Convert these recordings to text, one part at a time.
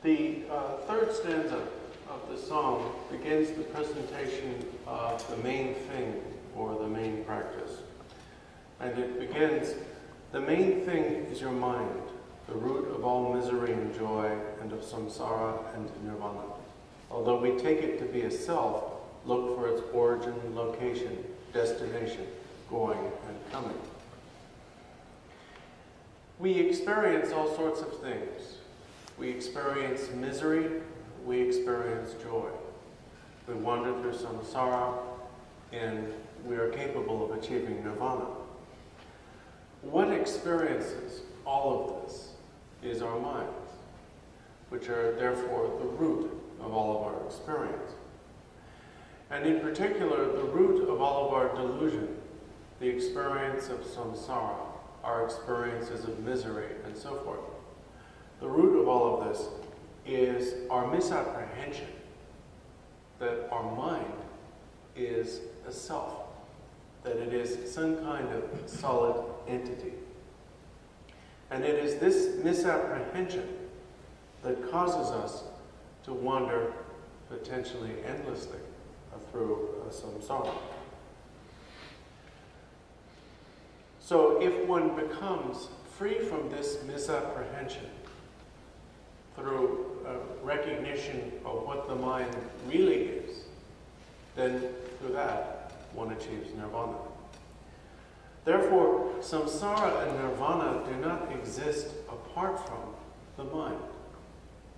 The third stanza of the song begins the presentation of the main thing, or the main practice. And it begins, the main thing is your mind, the root of all misery and joy, and of samsara and nirvana. Although we take it to be a self, look for its origin, location, destination, going and coming. We experience all sorts of things. We experience misery, we experience joy. We wander through samsara, and we are capable of achieving nirvana. What experiences all of this is our minds, which are therefore the root of all of our experience. And in particular, the root of all of our delusion, the experience of samsara, our experiences of misery, and so forth. The root of all of this is our misapprehension that our mind is a self, that it is some kind of solid entity. And it is this misapprehension that causes us to wander potentially endlessly through samsara. So if one becomes free from this misapprehension through recognition of what the mind really is, then through that one achieves nirvana. Therefore, samsara and nirvana do not exist apart from the mind.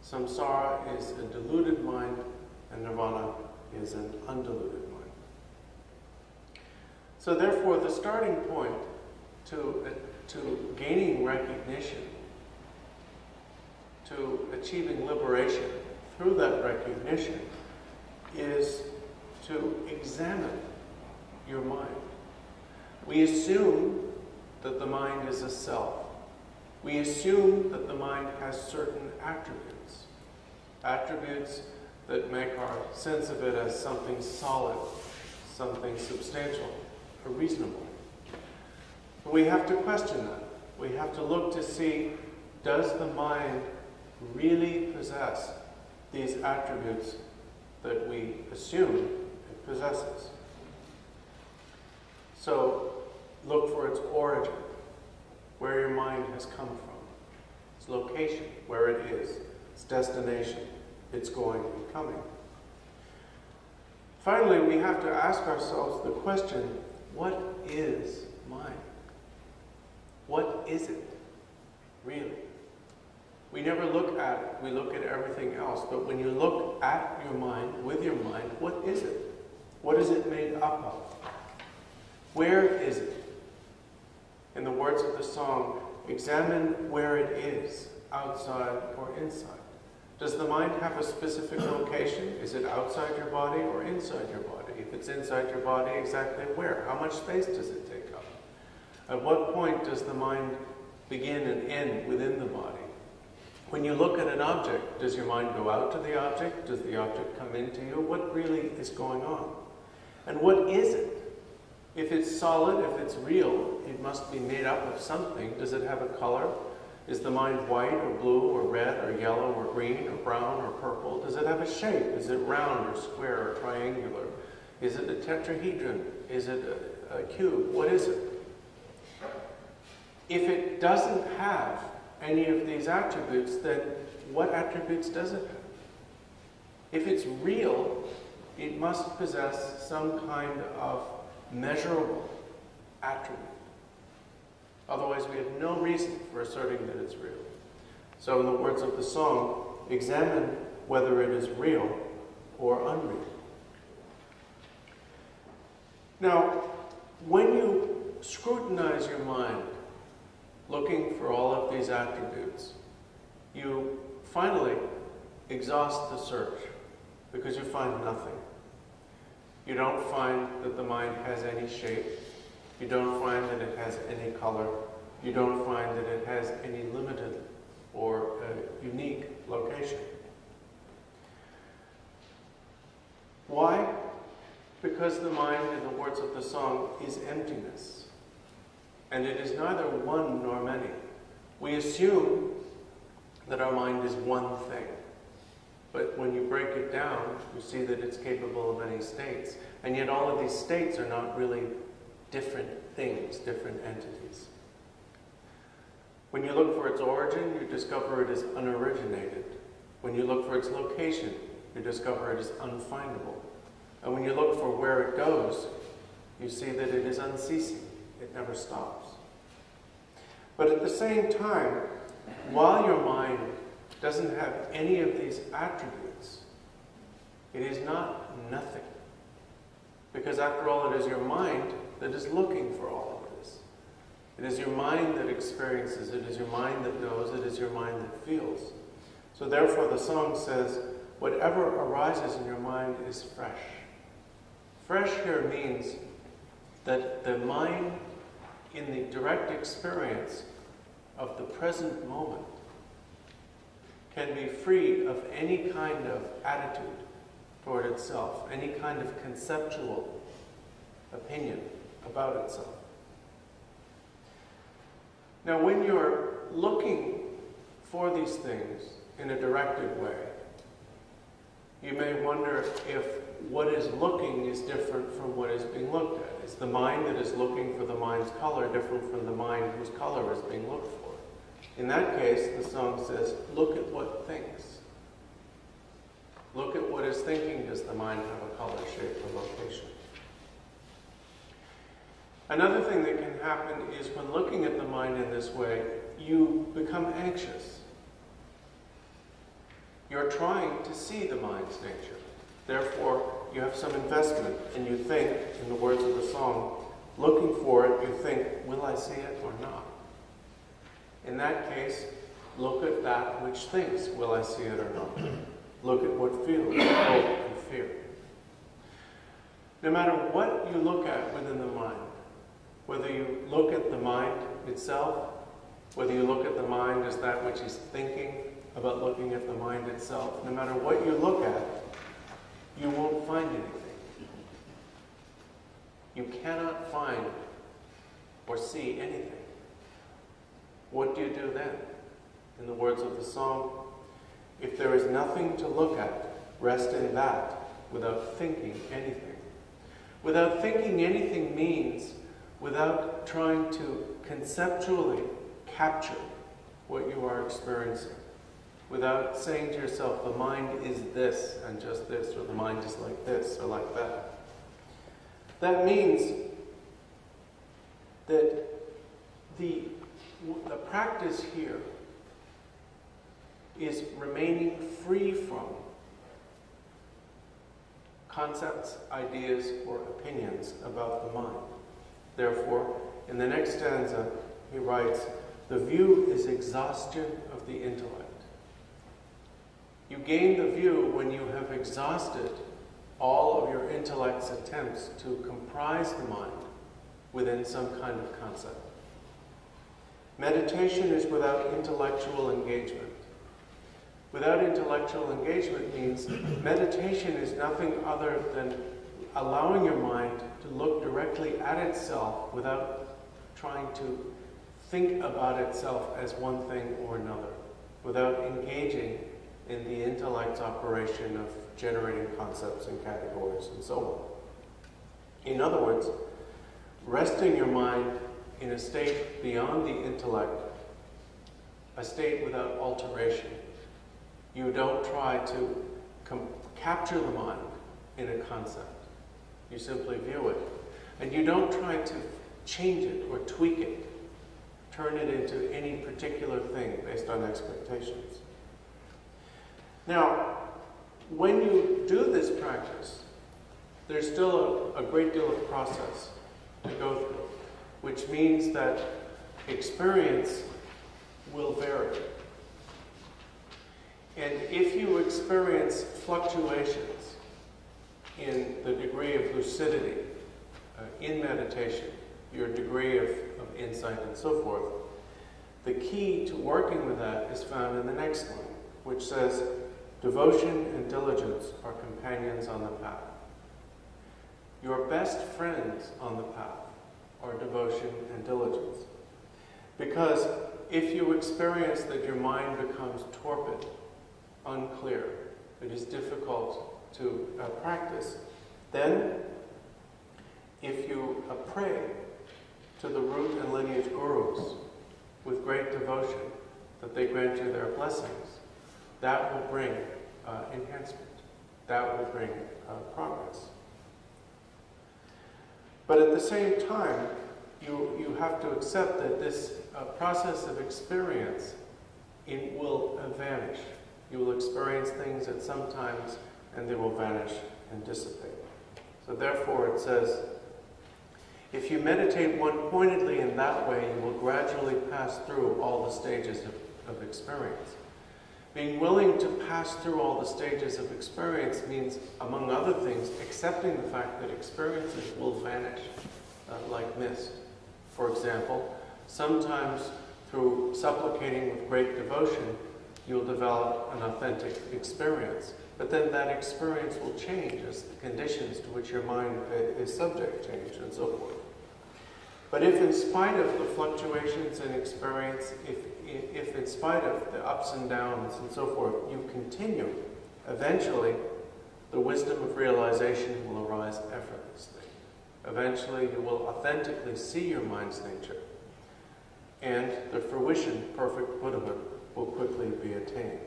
Samsara is a deluded mind, and nirvana is an undiluted mind. So therefore, the starting point to gaining recognition, to achieving liberation through that recognition, is to examine your mind. We assume that the mind is a self. We assume that the mind has certain attributes. Attributes that make our sense of it as something solid, something substantial, or reasonable. But we have to question that. We have to look to see, does the mind really possess these attributes that we assume it possesses? So look for its origin, where your mind has come from, its location, where it is, its destination, its going and coming. Finally, we have to ask ourselves the question, what is mind? What is it, really? We never look at it, we look at everything else, but when you look at your mind, with your mind, what is it? What is it made up of? Where is it? In the words of the song, examine where it is, outside or inside. Does the mind have a specific location? Is it outside your body or inside your body? If it's inside your body, exactly where? How much space does it take up? At what point does the mind begin and end within the body? When you look at an object, does your mind go out to the object? Does the object come into you? What really is going on? And what is it? If it's solid, if it's real, it must be made up of something. Does it have a color? Is the mind white or blue or red or yellow or green or brown or purple? Does it have a shape? Is it round or square or triangular? Is it a tetrahedron? Is it a cube? What is it? If it doesn't have any of these attributes, then what attributes does it have? If it's real, it must possess some kind of measurable attribute. Otherwise, we have no reason for asserting that it's real. So in the words of the song, examine whether it is real or unreal. Now, when you scrutinize your mind, looking for all of these attributes, you finally exhaust the search because you find nothing. You don't find that the mind has any shape. You don't find that it has any color. You don't find that it has any limited or unique location. Why? Because the mind, in the words of the song, is emptiness. And it is neither one nor many. We assume that our mind is one thing. But when you break it down, you see that it's capable of any states. And yet all of these states are not really different things, different entities. When you look for its origin, you discover it is unoriginated. When you look for its location, you discover it is unfindable. And when you look for where it goes, you see that it is unceasing. It never stops. But at the same time, while your mind doesn't have any of these attributes, it is not nothing. Because after all, it is your mind that is looking for all of this. It is your mind that experiences, it is your mind that knows, it is your mind that feels. So therefore the song says, whatever arises in your mind is fresh. Fresh here means that the mind in the direct experience of the present moment can be free of any kind of attitude toward itself, any kind of conceptual opinion about itself. Now, when you're looking for these things in a directed way, you may wonder if what is looking is different from what is being looked at. Is the mind that is looking for the mind's color different from the mind whose color is being looked for? In that case, the song says, look at what thinks. Look at what is thinking. Does the mind have a color, shape, or location? Another thing that can happen is when looking at the mind in this way, you become anxious. You're trying to see the mind's nature. Therefore, you have some investment, and you think, in the words of the song, looking for it, you think, will I see it or not? In that case, look at that which thinks, will I see it or not? Look at what feels, hope and fear. No matter what you look at within the mind, whether you look at the mind itself, whether you look at the mind as that which is thinking about looking at the mind itself, no matter what you look at, you won't find anything. You cannot find or see anything. What do you do then? In the words of the song, if there is nothing to look at, rest in that without thinking anything. Without thinking anything means without trying to conceptually capture what you are experiencing. Without saying to yourself, the mind is this and just this, or the mind is like this or like that. That means that the practice here is remaining free from concepts, ideas, or opinions about the mind. Therefore, in the next stanza, he writes, the view is exhaustion of the intellect. You gain the view when you have exhausted all of your intellect's attempts to comprise the mind within some kind of concept. Meditation is without intellectual engagement. Without intellectual engagement means meditation is nothing other than allowing your mind to look directly at itself without trying to think about itself as one thing or another, without engaging in the intellect's operation of generating concepts and categories and so on. In other words, resting your mind in a state beyond the intellect, a state without alteration. You don't try to capture the mind in a concept. You simply view it. And you don't try to change it or tweak it, turn it into any particular thing based on expectations. Now, when you do this practice, there's still a great deal of process to go through, which means that experience will vary. And if you experience fluctuations in the degree of lucidity in meditation, your degree of insight and so forth, the key to working with that is found in the next line, which says, devotion and diligence are companions on the path. Your best friends on the path are devotion and diligence. Because if you experience that your mind becomes torpid, unclear, it is difficult to practice, then if you pray to the root and lineage gurus with great devotion, that they grant you their blessings, that will bring enhancement. That will bring progress. But at the same time, you have to accept that this process of experience will vanish. You will experience things at some times, and they will vanish and dissipate. So therefore it says, if you meditate one-pointedly in that way, you will gradually pass through all the stages of experience. Being willing to pass through all the stages of experience means, among other things, accepting the fact that experiences will vanish like mist. For example, sometimes through supplicating with great devotion, you'll develop an authentic experience. But then that experience will change as the conditions to which your mind is subject change, and so forth. But if in spite of the fluctuations in experience, if in spite of the ups and downs and so forth, you continue, eventually the wisdom of realization will arise effortlessly. Eventually you will authentically see your mind's nature, and the fruition, perfect Buddhahood, will quickly be attained.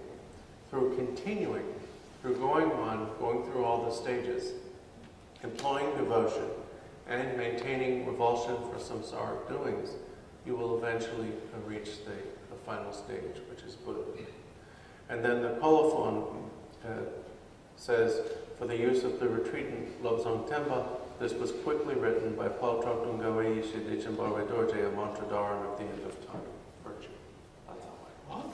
Through continuing, through going on, going through all the stages, employing devotion, and maintaining revulsion for samsaric doings, you will eventually reach the final stage, which is Buddhahood. And then the colophon says, for the use of the retreatant Lobsang Tenpa, this was quickly written by Palchen and Barway Dorje, a mantra dharan of the end of time, virtue. That's all I want.